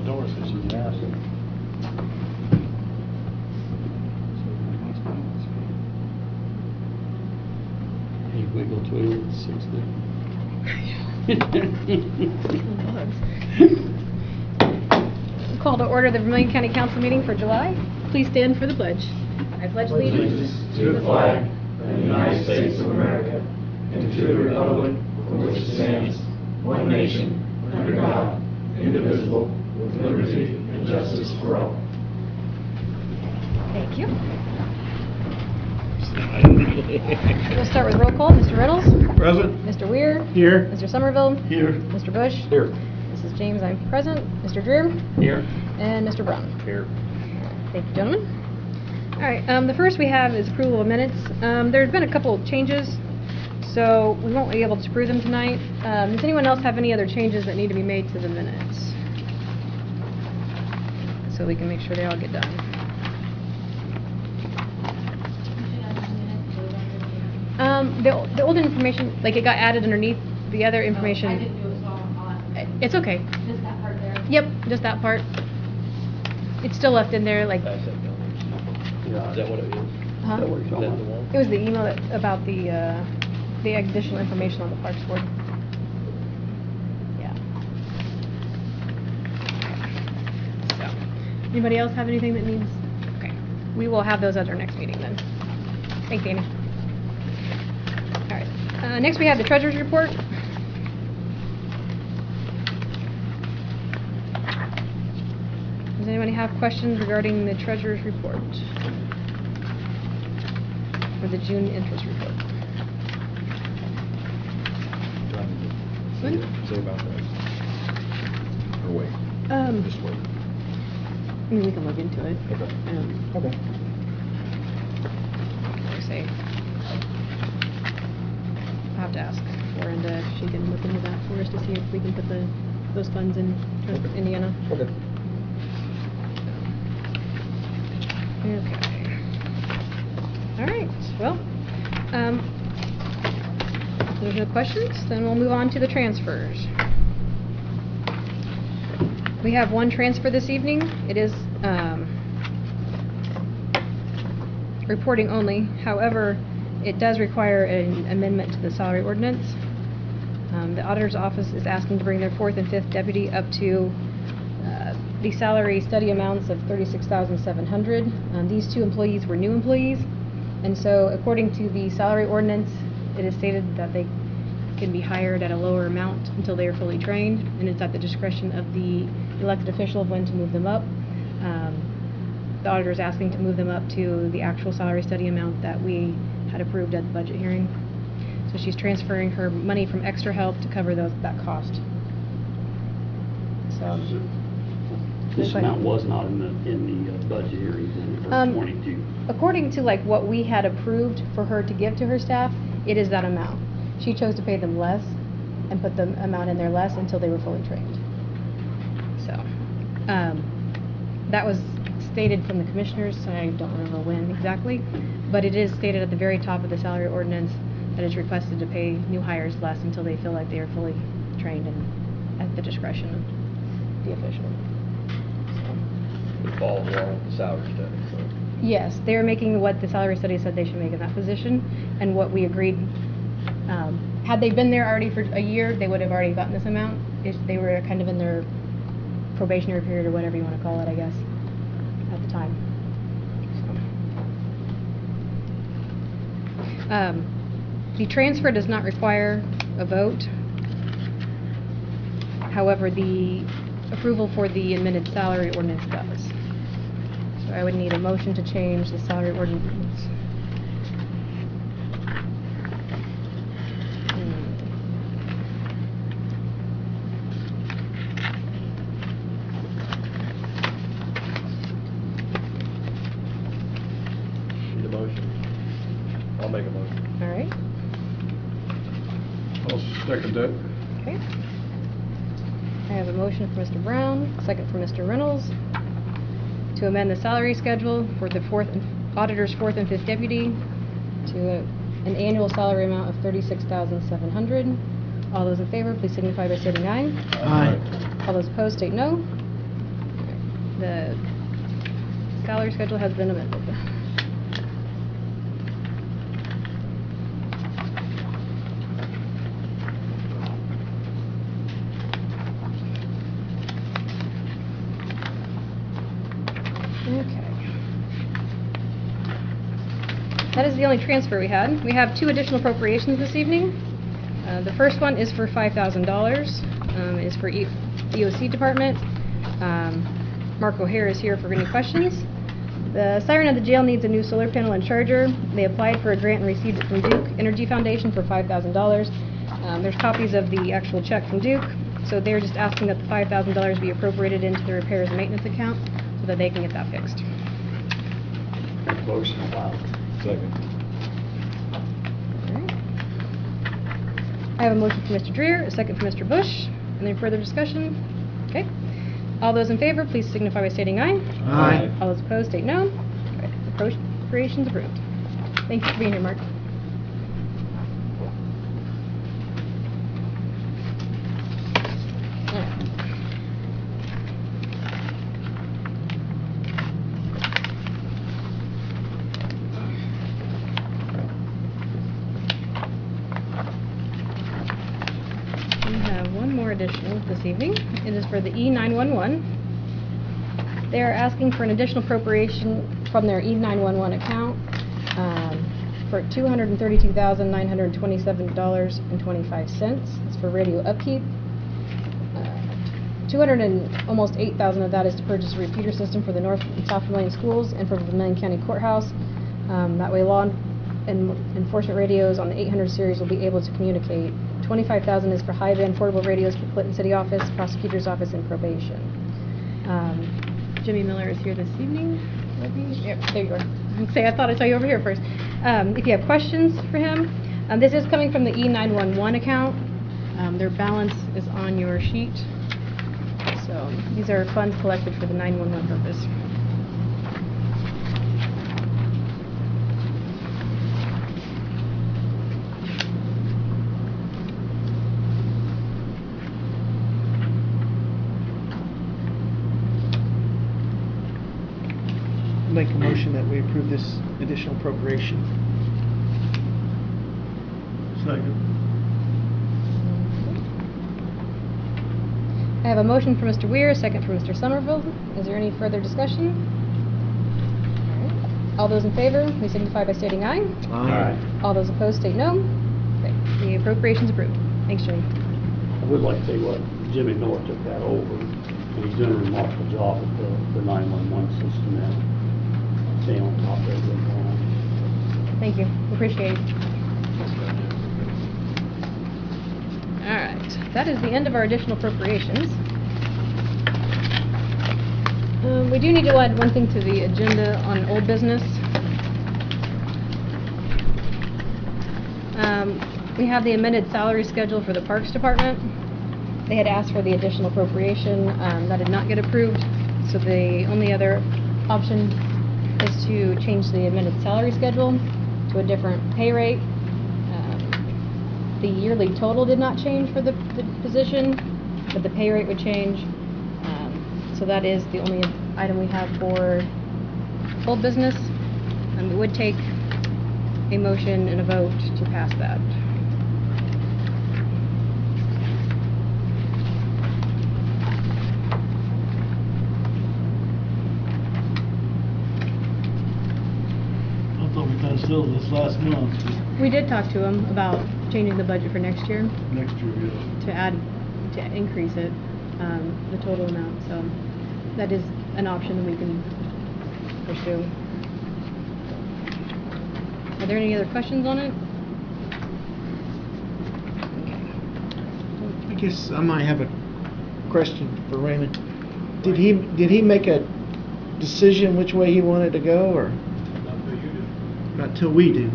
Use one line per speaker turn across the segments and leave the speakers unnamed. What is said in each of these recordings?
door so she can ask it.
Hey, wiggle twiddle, it seems
Call to order the Vermilion County Council meeting for July. Please stand for the pledge. I pledge allegiance
to the flag of the United States of America and to the republic for which it stands, one nation, under God, indivisible, with liberty and justice for all.
Thank you. We'll start with roll call. Mr. Reynolds?
Present.
Mr. Weir?
Here.
Mr. Somerville?
Here.
Mr. Bush?
Here.
Mrs. James, I'm present. Mr. Dreer?
Here.
And Mr. Brown.
Here.
Thank you, gentlemen. All right, the first we have is approval of minutes. There's been a couple of changes, so we won't be able to approve them tonight. Does anyone else have any other changes that need to be made to the minutes? So we can make sure they all get done. The old information, like it got added underneath the other information.
I didn't do it, so I'll
It's okay.
just that part there.
Yep, just that part. It's still left in there, like.
Is that what it is?
Huh?
Is that what you're talking about?
It was the email about the additional information on the Parks Board. Yeah. So, anybody else have anything that needs? Okay. We will have those at our next meeting then. Thanks, Amy. All right. Next we have the Treasurer's Report. Does anybody have questions regarding the Treasurer's Report? For the June interest report?
Say about that. Or wait. Just wait.
I mean, we can look into it.
Okay. Okay.
Like I say, I'll have to ask Florinda if she can look into that for us to see if we can put those funds in Indiana.
Okay.
Okay. All right. Well, if there's no questions, then we'll move on to the transfers. We have one transfer this evening. It is reporting only. However, it does require an amendment to the salary ordinance. The auditor's office is asking to bring their 4th and 5th deputy up to the salary study amounts of $36,700. These two employees were new employees, and so according to the salary ordinance, it is stated that they can be hired at a lower amount until they are fully trained, and it's at the discretion of the elected official of when to move them up. The auditor is asking to move them up to the actual salary study amount that we had approved at the budget hearing. So she's transferring her money from extra help to cover that cost. So.
This amount was not in the budget hearings in for 22.
According to like what we had approved for her to give to her staff, it is that amount. She chose to pay them less and put the amount in there less until they were fully trained. So, that was stated from the commissioners, so I don't remember when exactly, but it is stated at the very top of the salary ordinance that it's requested to pay new hires less until they feel like they are fully trained and at the discretion of the official.
It falls along with the salary study, so.
Yes, they were making what the salary study said they should make in that position, and what we agreed. Had they been there already for a year, they would have already gotten this amount. If they were kind of in their probationary period or whatever you want to call it, I guess, at the time. So. The transfer does not require a vote. However, the approval for the amended salary ordinance does. So I would need a motion to change the salary ordinance.
Need a motion? I'll make a motion.
All right.
I'll second that.
Okay. I have a motion for Mr. Brown, second for Mr. Reynolds, to amend the salary schedule for the auditor's 4th and 5th deputy to an annual salary amount of $36,700. All those in favor, please signify by stating aye.
Aye.
All those opposed, state no. The salary schedule has been amended. Okay. That is the only transfer we had. We have 2 additional appropriations this evening. The first one is for $5,000. Is for EOC department. Mark O'Hare is here for any questions. The siren at the jail needs a new solar panel and charger. They applied for a grant and received it from Duke Energy Foundation for $5,000. There's copies of the actual check from Duke, so they're just asking that the $5,000 be appropriated into the repairs and maintenance account so that they can get that fixed.
Make a motion allowed.
Second.
Alright. I have a motion from Mr. Dreer, a second from Mr. Bush. Any further discussion? Okay. All those in favor, please signify by stating aye.
Aye.
All those opposed, state no. Okay. Appropriations approved. Thank you for being here, Mark. Alright. We have one more additional this evening. It is for the E911. They are asking for an additional appropriation from their E911 account for $232,927.25. It's for radio upkeep. 200 and almost 8,000 of that is to purchase a repeater system for the North and South Vermillion schools and for the Vermillion County Courthouse. That way law enforcement radios on the 800 series will be able to communicate. 25,000 is for high-band portable radios for Clinton City Office, Prosecutor's Office, and Probation. Jimmy Miller is here this evening. Yep, there you are. I thought I'd tell you over here first. If you have questions for him, this is coming from the E911 account. Their balance is on your sheet. So these are funds collected for the 911 purpose.
Make a motion that we approve this additional appropriation.
Second.
I have a motion for Mr. Weir, a second for Mr. Somerville. Is there any further discussion? All right. All those in favor, please signify by stating aye.
Aye.
All those opposed, state no. Okay. The appropriation's approved. Thanks, Jimmy.
I would like to say what Jimmy Miller took that over, and he's doing a remarkable job with the 911 system now. Staying on top of everything going on.
Thank you. Appreciate it. All right. That is the end of our additional appropriations. We do need to add one thing to the agenda on old business. We have the amended salary schedule for the Parks Department. They had asked for the additional appropriation. That did not get approved. So the only other option is to change the amended salary schedule to a different pay rate. The yearly total did not change for the position, but the pay rate would change. So that is the only item we have for old business. It would take a motion and a vote to pass that.
I thought we kind of settled this last month,
We did talk to him about changing the budget for next year
next year, yeah.
to increase it, the total amount. So that is an option that we can pursue. Are there any other questions on it?
I guess I might have a question for Raymond. Did he make a decision which way he wanted to go, or? Not till we do.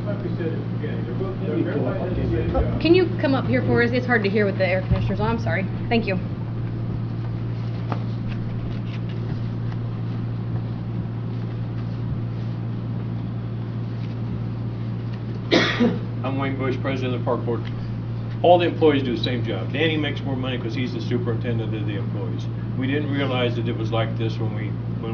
Like we said at the beginning,
Can you come up here for us? It's hard to hear with the air conditioners on. I'm sorry. Thank you.
I'm Wayne Bush, President of the Park Board. all the employees do the same job. Danny makes more money because he's the superintendent of the employees. We didn't realize that it was like this when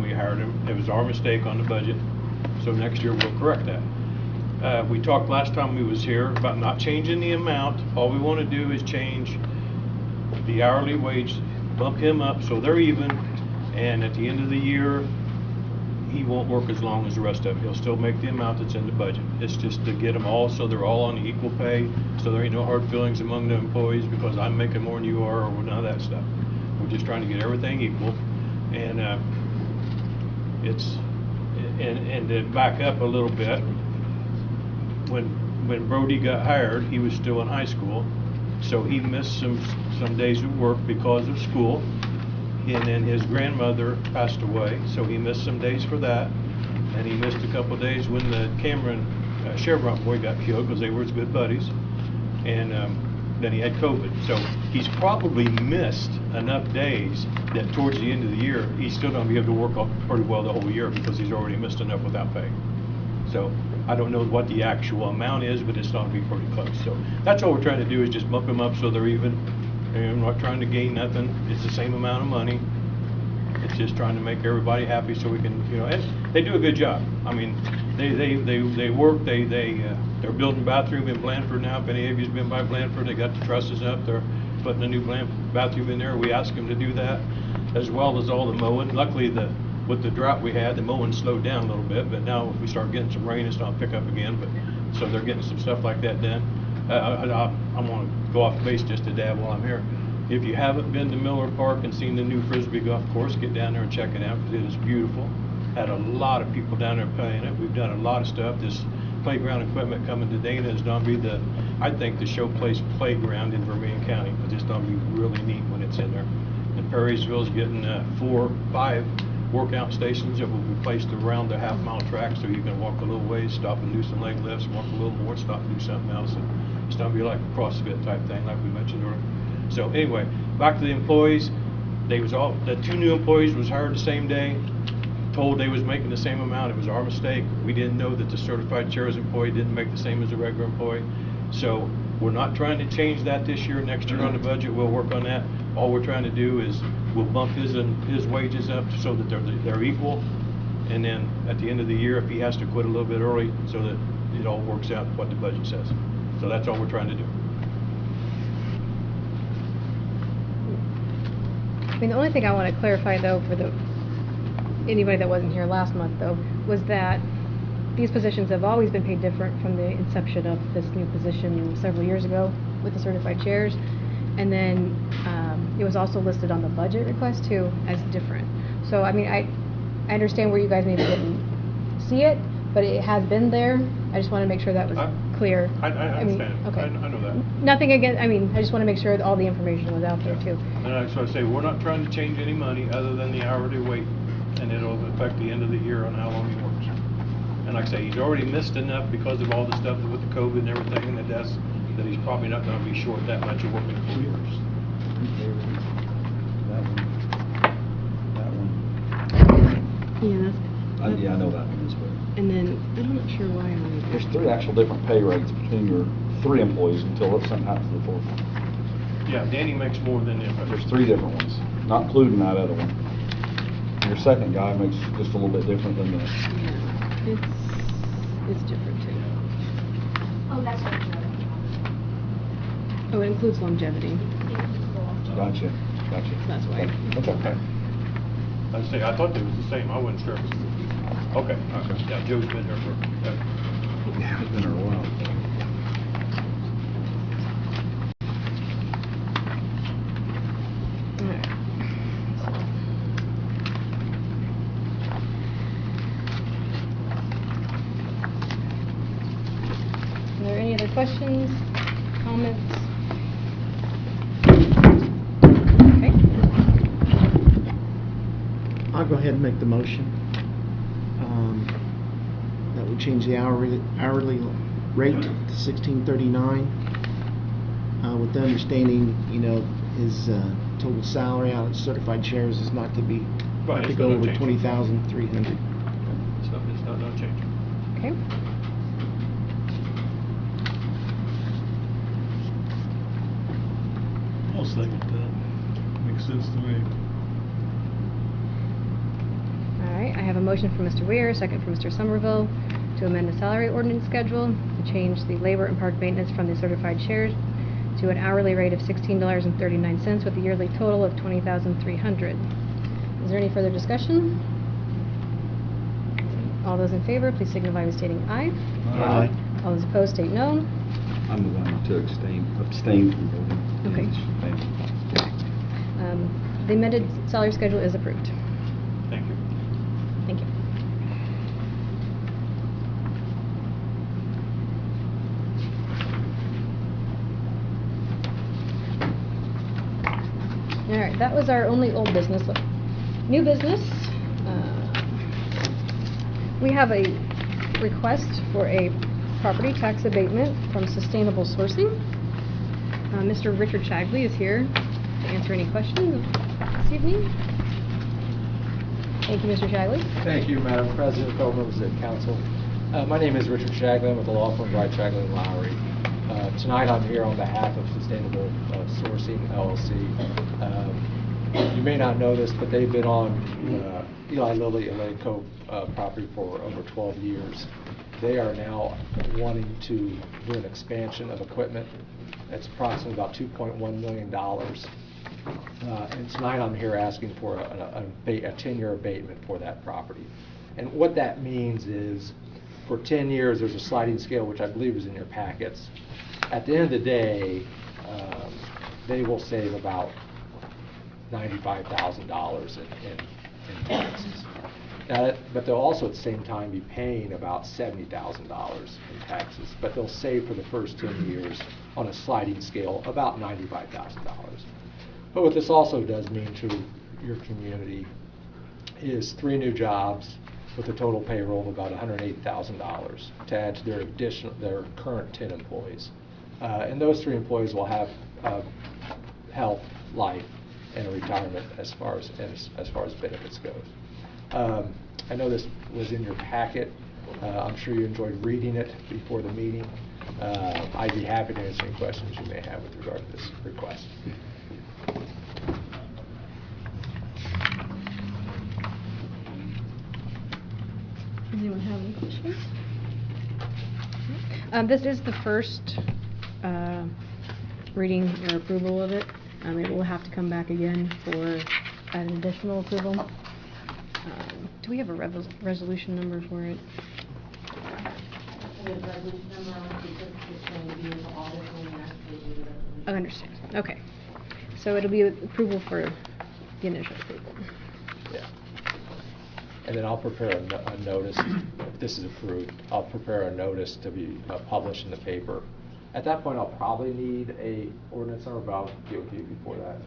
we hired him. It was our mistake on the budget, so next year we'll correct that. We talked last time we was here about not changing the amount. All we want to do is change the hourly wage, bump him up so they're even, and at the end of the year, he won't work as long as the rest of them. He'll still make the amount that's in the budget. It's just to get them all so they're all on equal pay, so there ain't no hard feelings among the employees because I'm making more than you are or none of that stuff. We're just trying to get everything equal, and and to back up a little bit, when Brody got hired, he was still in high school, so he missed some days of work because of school. And then his grandmother passed away, so he missed some days for that. And he missed a couple of days when the Cameron Chevron boy got killed because they were his good buddies. And then he had COVID. So he's probably missed enough days that towards the end of the year, he's still going to be able to work off pretty well the whole year because he's already missed enough without pay. So I don't know what the actual amount is, but it's going to be pretty close. So that's all we're trying to do is just bump him up so they're even. And I'm not trying to gain nothing. It's the same amount of money. It's just trying to make everybody happy so we can, and they do a good job. I mean, they work. They're building bathroom in Blandford now. If any of you's been by Blandford, they got the trusses up. They're putting a new bathroom in there. We asked them to do that, as well as all the mowing. Luckily, with the drought we had, the mowing slowed down a little bit. But now if we start getting some rain, it's not pick up again. But so they're getting some stuff like that done. I want to go off base just a dab while I'm here. If you haven't been to Miller Park and seen the new Frisbee golf course, get down there and check it out because it is beautiful. Had a lot of people down there playing it. We've done a lot of stuff. This playground equipment coming to Dana is going to be I think the showplace playground in Vermilion County because it's going to be really neat when it's in there. And Perrysville's getting 4 or 5 workout stations that will be placed around the half-mile track so you can walk a little ways, stop and do some leg lifts, walk a little more, stop and do something else. And it's going to be like a CrossFit type thing like we mentioned earlier. So anyway, back to the employees. The 2 new employees was hired the same day, told they was making the same amount. It was our mistake. We didn't know that the certified chairs employee didn't make the same as a regular employee. So we're not trying to change that this year. Next year on the budget, we'll work on that. All we're trying to do is we'll bump his wages up so that they're equal. And then at the end of the year, if he has to quit a little bit early, so that it all works out what the budget says. So that's all we're trying to do.
I mean, the only thing I want to clarify, though, for anybody that wasn't here last month, though, was that these positions have always been paid different from the inception of this new position several years ago with the certified chairs. And then it was also listed on the budget request, too, as different. So, I mean, I understand where you guys maybe didn't see it, but it has been there. I just want to make sure that was clear.
I understand.
Okay.
I know that.
Nothing against, I mean, I just want to make sure that all the information was out there, too.
And that's what I say, we're not trying to change any money other than the hourly rate, and it'll affect the end of the year on how long he works. And like I say, he's already missed enough because of all the stuff with the COVID and everything that he's probably not going to be short that much of working 4 years.
That one.
Yeah,
Yeah, I know that one as well.
and then, I'm not sure why I'm...
There's 3 actual different pay rates between your 3 employees until something happens to the 4th one.
Yeah, Danny makes more than him.
There's 3 different ones, not including that other one. And your second guy makes just a little bit different than this.
Yeah, it's different, too.
Oh, that's what it's
Oh, it includes longevity.
Gotcha.
That's why.
That's okay.
Like I say, I thought they was the same, I wasn't sure. Okay. Yeah, Joe's been there for,
Yeah, it's been there a while.
Are there any other questions, comments? Okay.
I'll go ahead and make the motion. That would change the hourly rate to $16.39. With the understanding, his total salary out of certified chairs is not to be,
Right,
not to
it's
go
not
over
changing.
$20,300.
it's not no change.
Okay.
I'll second that. Makes sense to me.
All right, I have a motion from Mr. Weir, a second from Mr. Somerville, to amend the salary ordinance schedule to change the labor and park maintenance from the certified shares to an hourly rate of $16.39 with a yearly total of $20,300. Is there any further discussion? All those in favor, please signify by stating aye.
Aye.
All those opposed, state no.
I'm the one to abstain from voting.
Okay.
Thank you.
The amended salary schedule is approved.
Thank you.
Thank you. All right, that was our only old business. New business, we have a request for a property tax abatement from Sustainable Sourcing. Mr. Richard Shagley is here to answer any questions this evening. Thank you, Mr. Shagley.
Thank you, Madam President, fellow members of the council. My name is Richard Shagley. I'm with the law firm Wright, Shagley & Lowry. Tonight I'm here on behalf of Sustainable Sourcing, LLC. You may not know this, but they've been on Eli Lilly Atlantic Cove property for over 12 years. They are now wanting to do an expansion of equipment. It's approximately about $2.1 million. And tonight I'm here asking for a 10-year abatement for that property. And what that means is, for 10 years, there's a sliding scale, which I believe is in your packets. At the end of the day, they will save about $95,000 in taxes. Now, but they'll also at the same time be paying about $70,000 in taxes. But they'll save for the first 10 years on a sliding scale about $95,000. But what this also does mean to your community is 3 new jobs with a total payroll of about $108,000 to add to their current 10 employees. And those 3 employees will have health, life, and a retirement as far as benefits goes. I know this was in your packet. I'm sure you enjoyed reading it before the meeting. I'd be happy to answer any questions you may have with regard to this request.
Anyone have any questions? This is the first reading or approval of it. It will have to come back again for an additional approval. Do we have a resolution number for it?
We have a resolution number on it because it's going to be in the audit when we actually do the resolution.
I understand. Okay. So it'll be approval for the initial approval.
Yeah. And then I'll prepare a notice, if this is approved, I'll prepare a notice to be published in the paper. At that point, I'll probably need a ordinance number, but I'll get with you before that.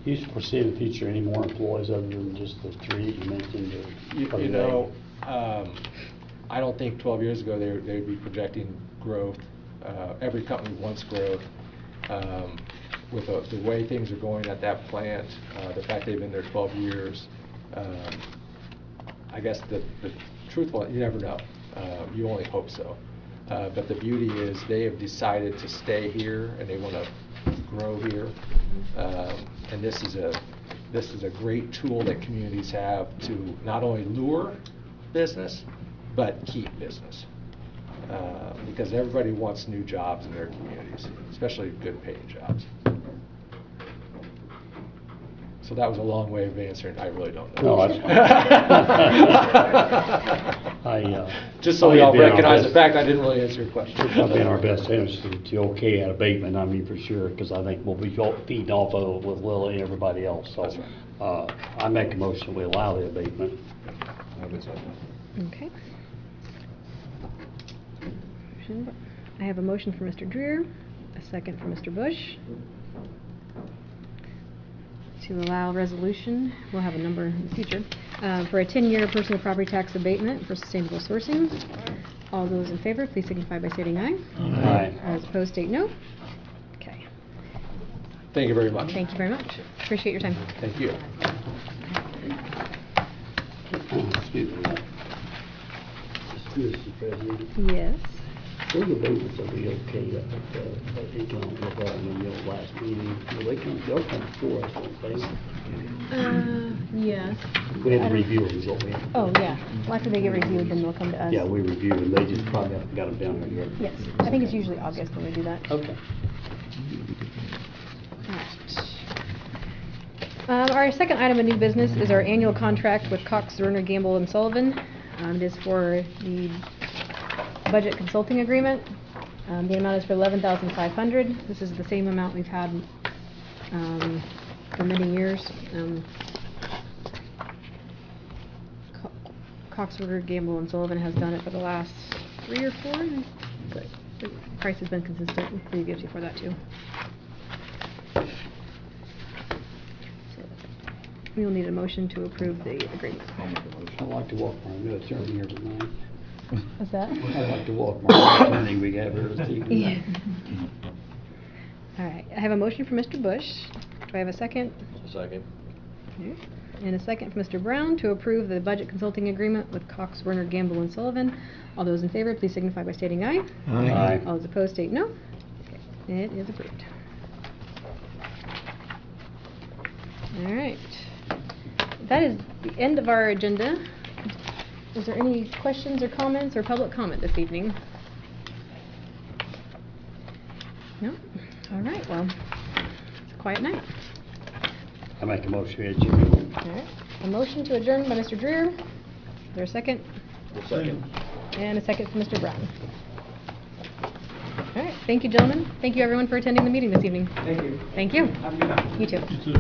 Do you foresee in the future any more employees other than just the 3 you mentioned?
You know, I don't think 12 years ago they would be projecting growth. Every company wants growth. With the way things are going at that plant, the fact they've been there 12 years, I guess the truthful, you never know. You only hope so. But the beauty is they have decided to stay here and they want to grow here. And this is a great tool that communities have to not only lure business, but keep business. Because everybody wants new jobs in their communities, especially good paying jobs. So that was a long way of answering. I really don't know.
No,
just so we all recognize the fact I didn't really answer your question.
It's in our best interest to okay an abatement, I mean, for sure, because I think we'll be feeding off of it with Lily and everybody else. So
That's right.
I make a motion we allow the abatement.
Okay. I have a motion for Mr. Dreer, a second for Mr. Bush. To allow resolution, we'll have a number in the future, for a 10-year personal property tax abatement for Sustainable Sourcing. All those in favor, please signify by stating aye.
Aye.
As opposed, state no. Okay.
Thank you very much.
Thank you very much. Appreciate your time.
Thank you.
Excuse me. Mr. President.
Yes.
Legal Business will be okay up at the economic development, last meeting. Will they come, they'll come before us, won't they?
Yes.
We had to review them, is what we had.
Oh, yeah. Well, after they get reviewed, then they'll come to us.
Yeah, we reviewed them, they just probably haven't got them down there yet.
Yes, I think it's usually August when we do that.
Okay.
Alright. Our second item of new business is our annual contract with Cox, Zerner, Gamble, and Sullivan. It is for the budget consulting agreement. The amount is for $11,500. This is the same amount we've had for many years. Cox, Zerner, Gamble, and Sullivan has done it for the last 3 or 4. But the price has been consistent with previous before that too. We'll need a motion to approve the agreement.
I'd like to walk my new attorney here tonight.
What's that?
I'd like to walk my attorney we have here this evening.
Yeah. All right, I have a motion from Mr. Bush. Do I have a second?
Second.
Okay. And a second from Mr. Brown to approve the budget consulting agreement with Cox, Werner, Gamble, and Sullivan. All those in favor, please signify by stating aye.
Aye.
All those opposed, state no. Okay, it is approved. All right. That is the end of our agenda. Is there any questions or comments or public comment this evening? No? All right, well, it's a quiet night.
I make a motion, Jimmy.
All right, a motion to adjourn by Mr. Dreer. Is there a second?
Second.
And a second from Mr. Brown. All right, thank you, gentlemen. Thank you, everyone, for attending the meeting this evening.
Thank you.
Thank you.
Have a good night.
You too.
You too.